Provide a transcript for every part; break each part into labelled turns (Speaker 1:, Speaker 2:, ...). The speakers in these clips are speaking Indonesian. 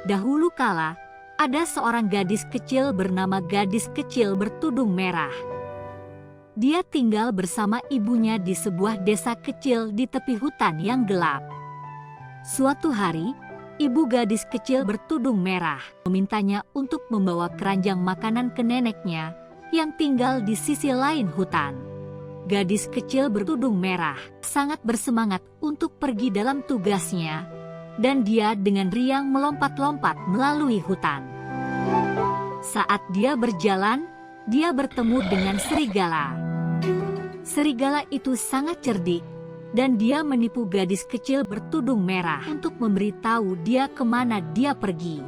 Speaker 1: Dahulu kala, ada seorang gadis kecil bernama Gadis Kecil Bertudung Merah. Dia tinggal bersama ibunya di sebuah desa kecil di tepi hutan yang gelap. Suatu hari, ibu Gadis Kecil Bertudung Merah memintanya untuk membawa keranjang makanan ke neneknya yang tinggal di sisi lain hutan. Gadis Kecil Bertudung Merah sangat bersemangat untuk pergi dalam tugasnya, dan dia dengan riang melompat-lompat melalui hutan. Saat dia berjalan, dia bertemu dengan serigala. Serigala itu sangat cerdik, dan dia menipu Gadis Kecil Bertudung Merah untuk memberitahu dia kemana dia pergi.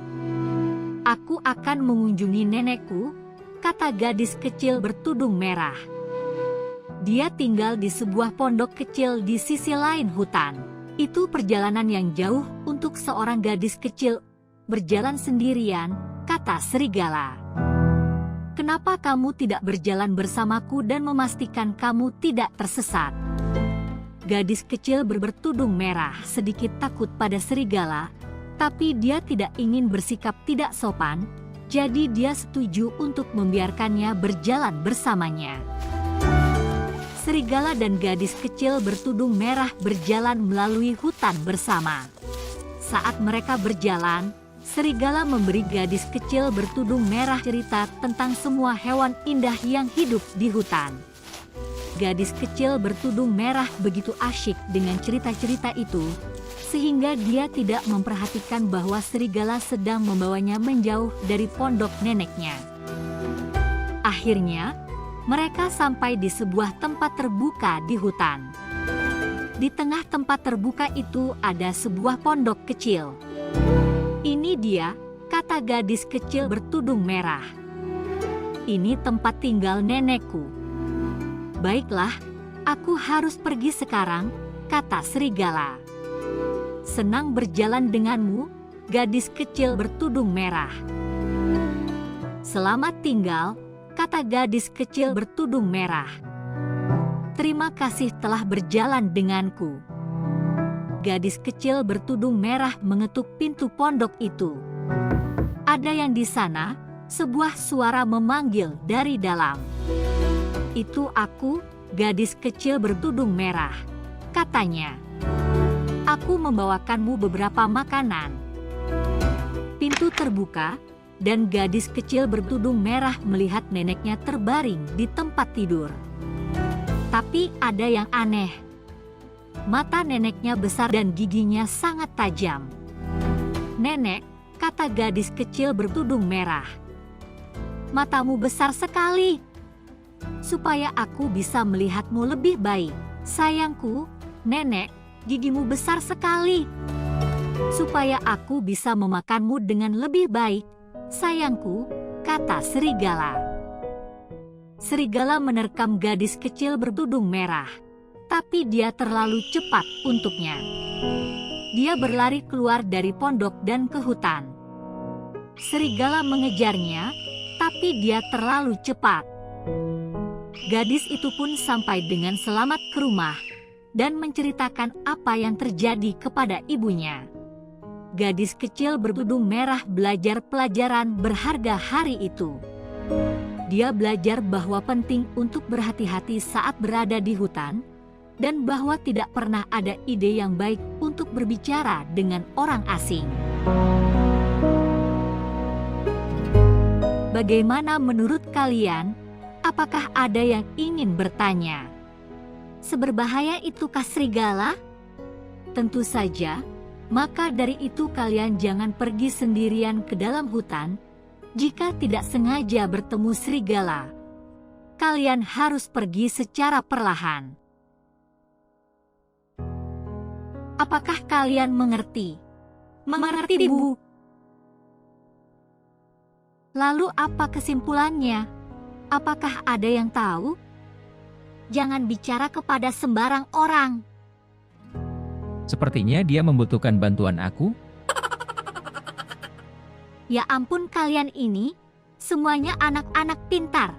Speaker 1: "Aku akan mengunjungi nenekku," kata Gadis Kecil Bertudung Merah. Dia tinggal di sebuah pondok kecil di sisi lain hutan. Itu perjalanan yang jauh untuk seorang gadis kecil berjalan sendirian, kata serigala. "Kenapa kamu tidak berjalan bersamaku dan memastikan kamu tidak tersesat?" Gadis kecil bertudung merah sedikit takut pada serigala, tapi dia tidak ingin bersikap tidak sopan, jadi dia setuju untuk membiarkannya berjalan bersamanya. Serigala dan gadis kecil bertudung merah berjalan melalui hutan bersama. Saat mereka berjalan, serigala memberi gadis kecil bertudung merah cerita tentang semua hewan indah yang hidup di hutan. Gadis kecil bertudung merah begitu asyik dengan cerita-cerita itu, sehingga dia tidak memperhatikan bahwa serigala sedang membawanya menjauh dari pondok neneknya. Akhirnya, mereka sampai di sebuah tempat terbuka di hutan. Di tengah tempat terbuka itu ada sebuah pondok kecil. "Ini dia," kata gadis kecil bertudung merah. "Ini tempat tinggal nenekku." "Baiklah, aku harus pergi sekarang," kata serigala. "Senang berjalan denganmu, gadis kecil bertudung merah." "Selamat tinggal," kata gadis kecil bertudung merah. "Terima kasih telah berjalan denganku." Gadis kecil bertudung merah mengetuk pintu pondok itu. "Ada yang di sana?" sebuah suara memanggil dari dalam. "Itu aku, gadis kecil bertudung merah," katanya. "Aku membawakanmu beberapa makanan." Pintu terbuka, dan gadis kecil bertudung merah melihat neneknya terbaring di tempat tidur. Tapi ada yang aneh. Mata neneknya besar dan giginya sangat tajam. "Nenek," kata gadis kecil bertudung merah, "matamu besar sekali. Supaya aku bisa melihatmu lebih baik." "Sayangku, nenek, gigimu besar sekali. Supaya aku bisa memakanmu dengan lebih baik, sayangku," kata serigala. Serigala menerkam gadis kecil bertudung merah, tapi dia terlalu cepat untuknya. Dia berlari keluar dari pondok dan ke hutan. Serigala mengejarnya, tapi dia terlalu cepat. Gadis itu pun sampai dengan selamat ke rumah dan menceritakan apa yang terjadi kepada ibunya. Gadis kecil bertudung merah belajar pelajaran berharga hari itu. Dia belajar bahwa penting untuk berhati-hati saat berada di hutan, dan bahwa tidak pernah ada ide yang baik untuk berbicara dengan orang asing. Bagaimana menurut kalian? Apakah ada yang ingin bertanya? Seberbahaya itukah serigala? Tentu saja. Maka dari itu kalian jangan pergi sendirian ke dalam hutan. Jika tidak sengaja bertemu serigala, kalian harus pergi secara perlahan. Apakah kalian mengerti? Mengerti, Bu. Lalu apa kesimpulannya? Apakah ada yang tahu? Jangan bicara kepada sembarang orang.
Speaker 2: Sepertinya dia membutuhkan bantuan aku.
Speaker 1: Ya ampun, kalian ini semuanya anak-anak pintar.